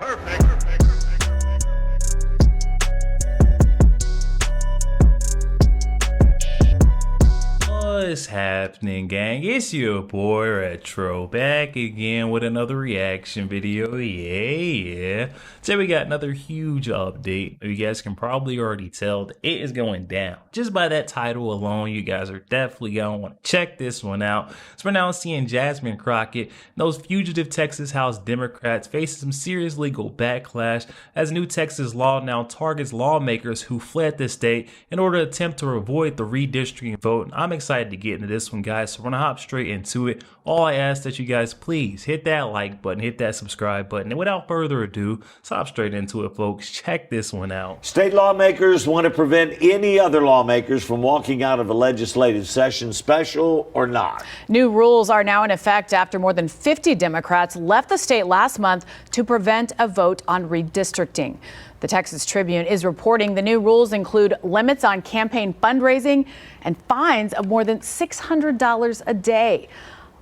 What's happening, gang? It's your boy Retro back again with another reaction video. Yeah. Today we got another huge update. You guys can probably already tell that it is going down. Just by that title alone, you guys are definitely gonna want to check this one out. So we're now seeing Jasmine Crockett, those fugitive Texas House Democrats, facing some serious legal backlash as new Texas law now targets lawmakers who fled the state in order to attempt to avoid the redistricting vote. I'm excited to get into this one, guys, so we're gonna hop straight into it. All I ask that you guys please hit that like button, hit that subscribe button, and without further ado, let's hop straight into it, folks. Check this one out. State lawmakers want to prevent any other lawmakers from walking out of a legislative session, special or not. New rules are now in effect after more than 50 Democrats left the state last month to prevent a vote on redistricting. The Texas Tribune is reporting the new rules include limits on campaign fundraising and fines of more than $600 a day.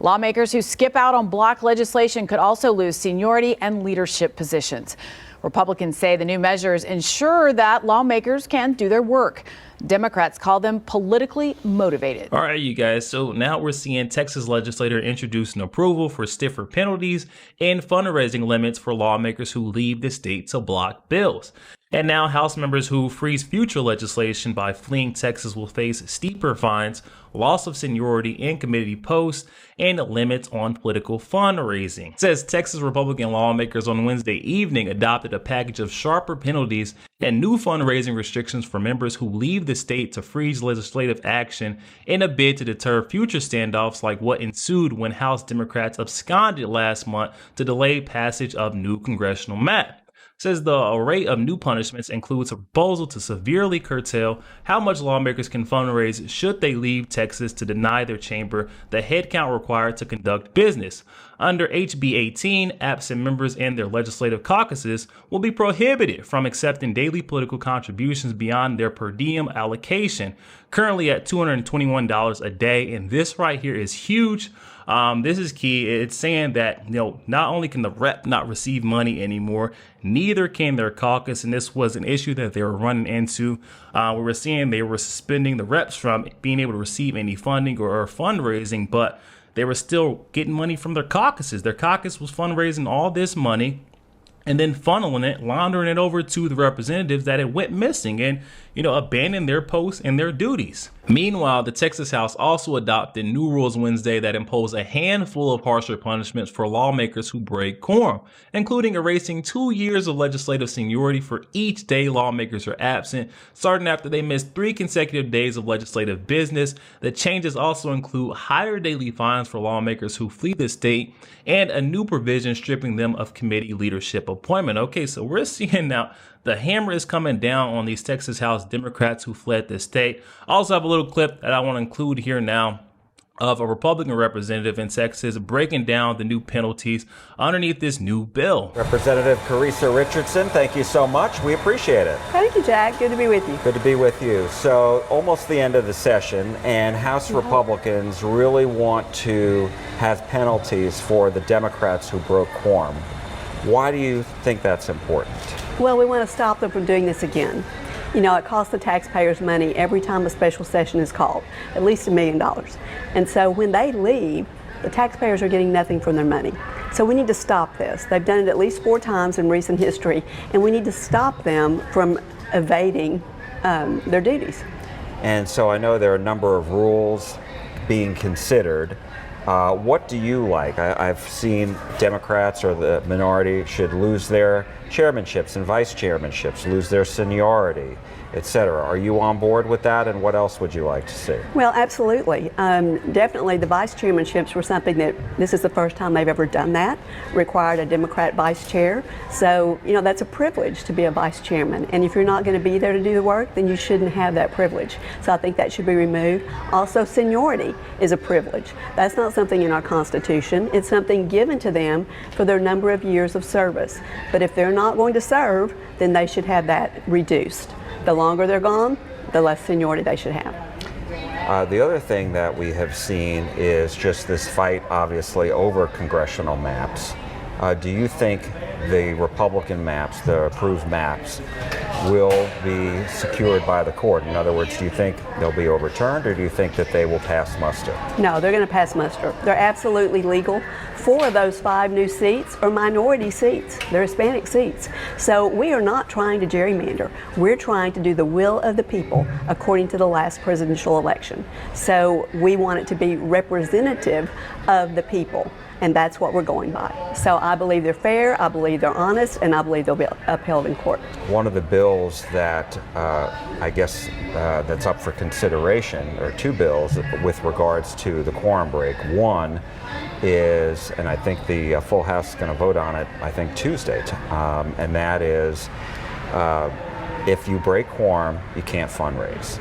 Lawmakers who skip out on block legislation could also lose seniority and leadership positions. Republicans say the new measures ensure that lawmakers can do their work. Democrats call them politically motivated. All right, you guys. So now we're seeing Texas legislator introduce an approval for stiffer penalties and fundraising limits for lawmakers who leave the state to block bills. And now House members who freeze future legislation by fleeing Texas will face steeper fines, loss of seniority in committee posts, and limits on political fundraising. It says Texas Republican lawmakers on Wednesday evening adopted a package of sharper penalties and new fundraising restrictions for members who leave the state to freeze legislative action in a bid to deter future standoffs like what ensued when House Democrats absconded last month to delay passage of new congressional map. Says the array of new punishments includes a proposal to severely curtail how much lawmakers can fundraise should they leave Texas to deny their chamber the headcount required to conduct business. Under HB 18, absent members and their legislative caucuses will be prohibited from accepting daily political contributions beyond their per diem allocation, currently at $221 a day. And this right here is huge. This is key. It's saying that, not only can the rep not receive money anymore, neither can their caucus. And this was an issue that they were running into. We were seeing they were suspending the reps from being able to receive any funding or fundraising, but they were still getting money from their caucuses. Their caucus was fundraising all this money and then funneling it, laundering it over to the representatives that it went missing and, abandoned their posts and their duties. Meanwhile, the Texas House also adopted new rules Wednesday that impose a handful of harsher punishments for lawmakers who break quorum, including erasing 2 years of legislative seniority for each day lawmakers are absent, starting after they miss 3 consecutive days of legislative business. The changes also include higher daily fines for lawmakers who flee the state and a new provision stripping them of committee leadership appointment. Okay, so we're seeing now the hammer is coming down on these Texas House Democrats who fled the state. I also have a little clip that I want to include here now of a Republican representative in Texas breaking down the new penalties underneath this new bill. Representative Carissa Richardson, thank you so much. We appreciate it. Thank you, Jack. Good to be with you. Good to be with you. So almost the end of the session, and House Republicans really want to have penalties for the Democrats who broke quorum. Why do you think that's important? Well, we want to stop them from doing this again. It costs the taxpayers money every time a special session is called, at least $1 million. And so when they leave, the taxpayers are getting nothing from their money. So we need to stop this. They've done it at least 4 times in recent history, and we need to stop them from evading their duties. And so I know there are a number of rules being considered. What do you like? I've seen Democrats or the minority should lose their chairmanships and vice chairmanships, lose their seniority, etc. Are you on board with that, and what else would you like to see? Well, absolutely. Definitely the vice chairmanships were something that this is the first time they've ever done that, required a Democrat vice chair. So, that's a privilege to be a vice chairman. And if you're not going to be there to do the work, then you shouldn't have that privilege. So I think that should be removed. Also, seniority is a privilege. That's not something in our Constitution. It's something given to them for their number of years of service. But if they're not going to serve, then they should have that reduced. The longer they're gone, the less seniority they should have. The other thing that we have seen is just this fight, obviously, over congressional maps. Do you think the Republican maps, the approved maps, will be secured by the court? In other words, do you think they'll be overturned, or do you think that they will pass muster? No, they're going to pass muster. They're absolutely legal. 4 of those 5 new seats are minority seats. They're Hispanic seats. So we are not trying to gerrymander. We're trying to do the will of the people according to the last presidential election. So we want it to be representative of the people. And that's what we're going by. So I believe they're fair, I believe they're honest, and I believe they'll be upheld in court. One of the bills that I guess that's up for consideration, or 2 bills with regards to the quorum break. One is, and I think the full House is going to vote on it, I think Tuesday, and that is if you break quorum, you can't fundraise.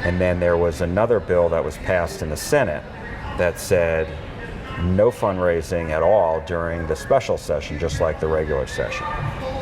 And then there was another bill that was passed in the Senate that said no fundraising at all during the special session, just like the regular session.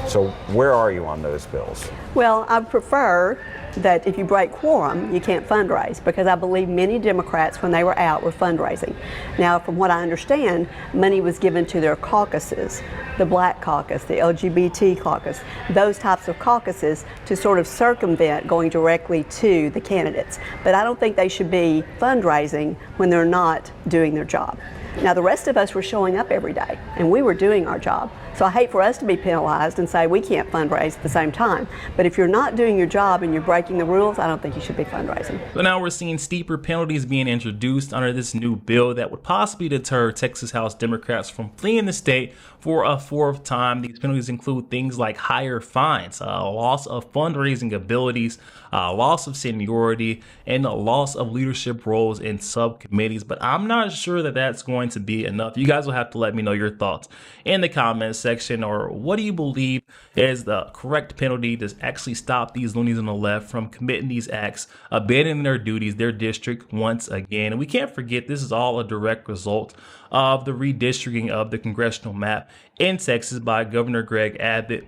So where are you on those bills? Well, I prefer that if you break quorum, you can't fundraise, because I believe many Democrats, when they were out, were fundraising. Now, from what I understand, money was given to their caucuses, the Black Caucus, the LGBT caucus, those types of caucuses, to sort of circumvent going directly to the candidates. But I don't think they should be fundraising when they're not doing their job. Now, the rest of us were showing up every day, and we were doing our job. So I hate for us to be penalized and say we can't fundraise at the same time. But if you're not doing your job and you're breaking the rules, I don't think you should be fundraising. So now we're seeing steeper penalties being introduced under this new bill that would possibly deter Texas House Democrats from fleeing the state for a 4th time. These penalties include things like higher fines, loss of fundraising abilities, loss of seniority, and a loss of leadership roles in subcommittees. But I'm not sure that that's going to be enough. You guys will have to let me know your thoughts in the comments section, or what do you believe is the correct penalty to actually stop these loonies on the left from committing these acts, abandoning their duties, their district once again. And we can't forget, this is all a direct result of the redistricting of the congressional map in Texas by Governor Greg Abbott.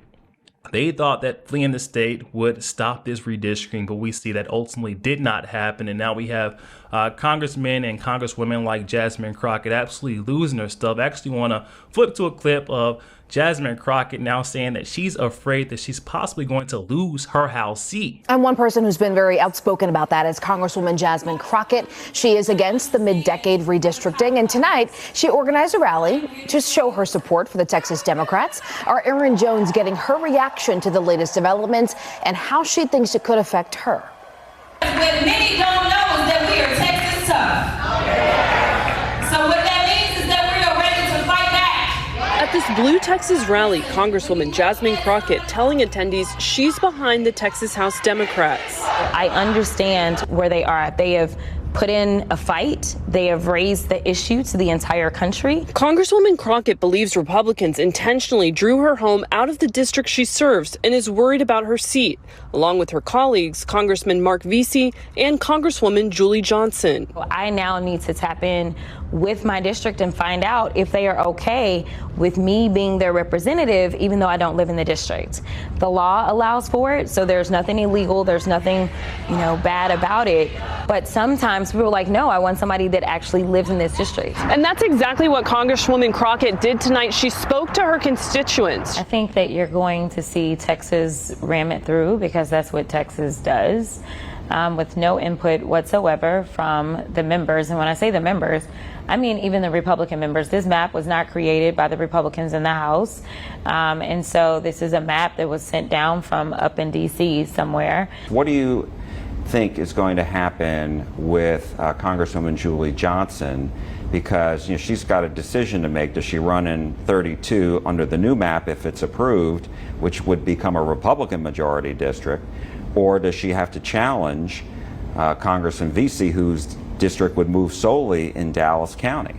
They thought that fleeing the state would stop this redistricting, but we see that ultimately did not happen. And now we have congressmen and congresswomen like Jasmine Crockett absolutely losing their stuff. I actually want to flip to a clip of Jasmine Crockett now saying that she's afraid that she's possibly going to lose her House seat. And one person who's been very outspoken about that is Congresswoman Jasmine Crockett. She is against the mid-decade redistricting, and tonight she organized a rally to show her support for the Texas Democrats. Our Erin Jones getting her reaction to the latest developments and how she thinks it could affect her. What many don't know is that we are Texas tough. So what that means is that we are ready to fight back. At this Blue Texas rally, Congresswoman Jasmine Crockett telling attendees she's behind the Texas House Democrats. I understand where they are. They have put in a fight. They have raised the issue to the entire country. Congresswoman Crockett believes Republicans intentionally drew her home out of the district she serves and is worried about her seat, along with her colleagues, Congressman Mark Vesey and Congresswoman Julie Johnson. I now need to tap in with my district and find out if they are okay with me being their representative, even though I don't live in the district. The law allows for it, so there's nothing illegal, there's nothing, bad about it. But sometimes people are like, no, I want somebody that actually lives in this district. And that's exactly what Congresswoman Crockett did tonight. She spoke to her constituents. I think that you're going to see Texas ram it through, because that's what Texas does, with no input whatsoever from the members. And when I say the members, I mean even the Republican members. This map was not created by the Republicans in the House. And so this is a map that was sent down from up in D.C. somewhere. What do you think is going to happen with Congresswoman Julie Johnson? Because she's got a decision to make. Does she run in 32 under the new map if it's approved, which would become a Republican majority district? Or does she have to challenge Congressman Vesey, whose district would move solely in Dallas County?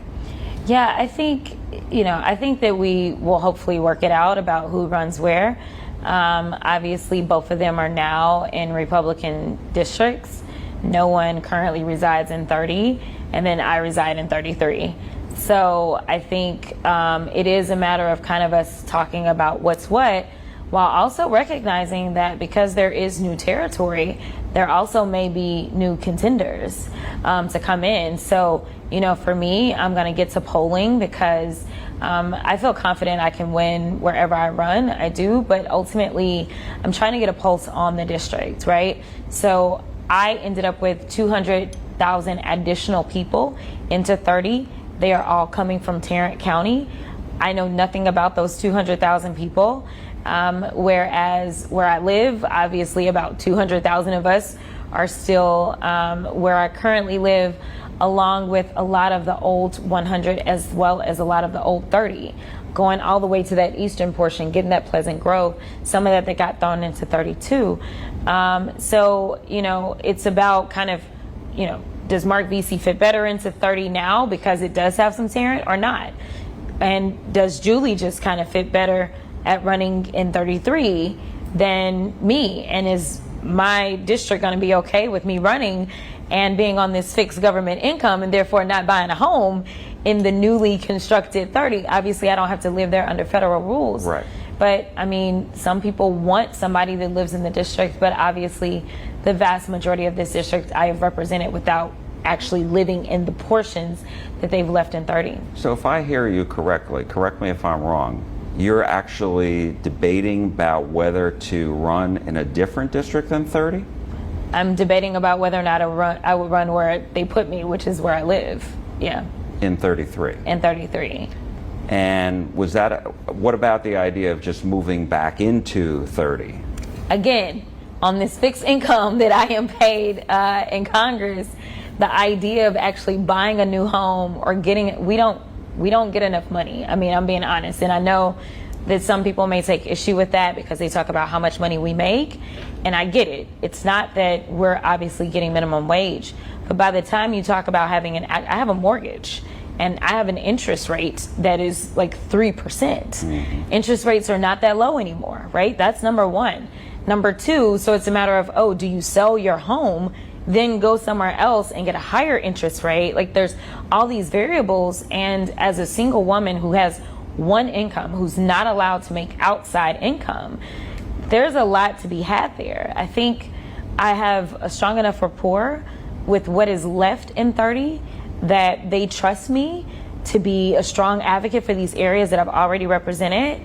Yeah, I think that we will hopefully work it out about who runs where. Obviously, both of them are now in Republican districts. No one currently resides in 30, and then I reside in 33. So I think it is a matter of kind of us talking about what's what, while also recognizing that because there is new territory, there also may be new contenders to come in. So, for me, I'm going to get to polling because I feel confident I can win wherever I run. I do, but ultimately, I'm trying to get a pulse on the district, right? So I ended up with 200,000 additional people into 30. They are all coming from Tarrant County. I know nothing about those 200,000 people. Whereas where I live, obviously about 200,000 of us are still where I currently live, along with a lot of the old 100 as well as a lot of the old 30, going all the way to that eastern portion, getting that Pleasant Grove, some of that got thrown into 32. So, it's about kind of, does Mark Vesey fit better into 30 now because it does have some Tarrant or not? And does Julie just kind of fit better at running in 33 than me? And is my district going to be okay with me running and being on this fixed government income and therefore not buying a home in the newly constructed 30? Obviously, I don't have to live there under federal rules. Right. But I mean, some people want somebody that lives in the district, but obviously the vast majority of this district I have represented without actually living in the portions that they've left in 30. So if I hear you correctly, correct me if I'm wrong, you're actually debating about whether to run in a different district than 30? I'm debating about whether or not I would run where they put me, which is where I live. Yeah. In 33? In 33. And what about the idea of just moving back into 30? Again, on this fixed income that I am paid in Congress, the idea of actually buying a new home or we don't get enough money. I mean, I'm being honest, and I know that some people may take issue with that because they talk about how much money we make, and I get it. It's not that we're obviously getting minimum wage, but by the time you talk about I have a mortgage, and I have an interest rate that is like 3%. Mm-hmm. Interest rates are not that low anymore, right? That's number one. Number two, so it's a matter of, do you sell your home, then go somewhere else and get a higher interest rate? Like, there's all these variables, and as a single woman who has one income, who's not allowed to make outside income, there's a lot to be had there. I think I have a strong enough rapport with what is left in 30 that they trust me to be a strong advocate for these areas that I've already represented.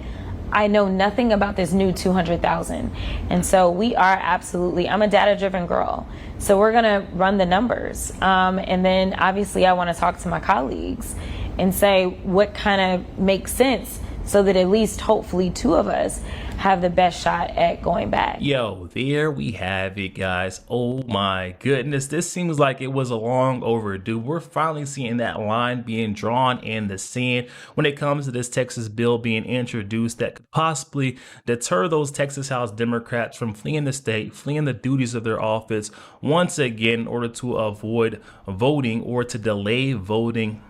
I know nothing about this new 200,000. And so we are absolutely, I'm a data-driven girl. So we're gonna run the numbers. And then obviously I wanna talk to my colleagues and say what kind of makes sense so that at least hopefully two of us have the best shot at going back. Yo, there we have it, guys. Oh my goodness, this seems like it was a long overdue. We're finally seeing that line being drawn in the sand when it comes to this Texas bill being introduced that could possibly deter those Texas House Democrats from fleeing the state, fleeing the duties of their office once again in order to avoid voting or to delay voting.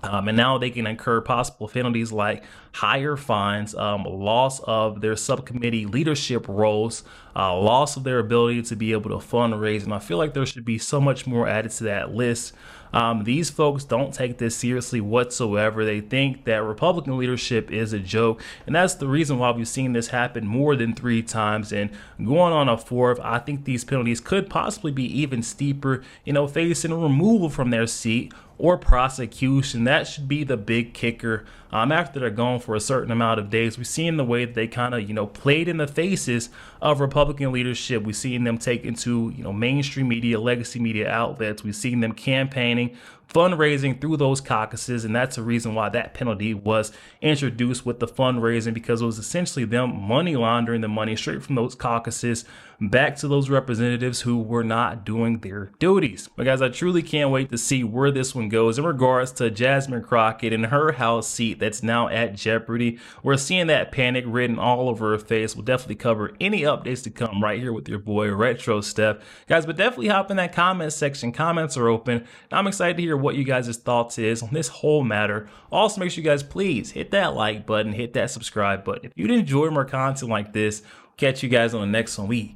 And now they can incur possible penalties like higher fines, loss of their subcommittee leadership roles, loss of their ability to be able to fundraise. And I feel like there should be so much more added to that list. These folks don't take this seriously whatsoever. They think that Republican leadership is a joke. And that's the reason why we've seen this happen more than 3 times. And going on a 4th, I think these penalties could possibly be even steeper, facing removal from their seat or prosecution. That should be the big kicker. After they're gone for a certain amount of days, we've seen the way that they kind of, played in the faces of Republican leadership. We've seen them take into, mainstream media, legacy media outlets. We've seen them campaigning, fundraising through those caucuses, and that's the reason why that penalty was introduced with the fundraising, because it was essentially them money laundering the money straight from those caucuses back to those representatives who were not doing their duties. But guys, I truly can't wait to see where this one goes in regards to Jasmine Crockett and her House seat that's now at jeopardy. We're seeing that panic written all over her face. We'll definitely cover any updates to come right here with your boy RetroStef. Guys, but definitely hop in that comment section. Comments are open. I'm excited to hear what you guys' thoughts is on this whole matter. Also, make sure you guys please hit that like button, hit that subscribe button. If you'd enjoy more content like this, catch you guys on the next one. We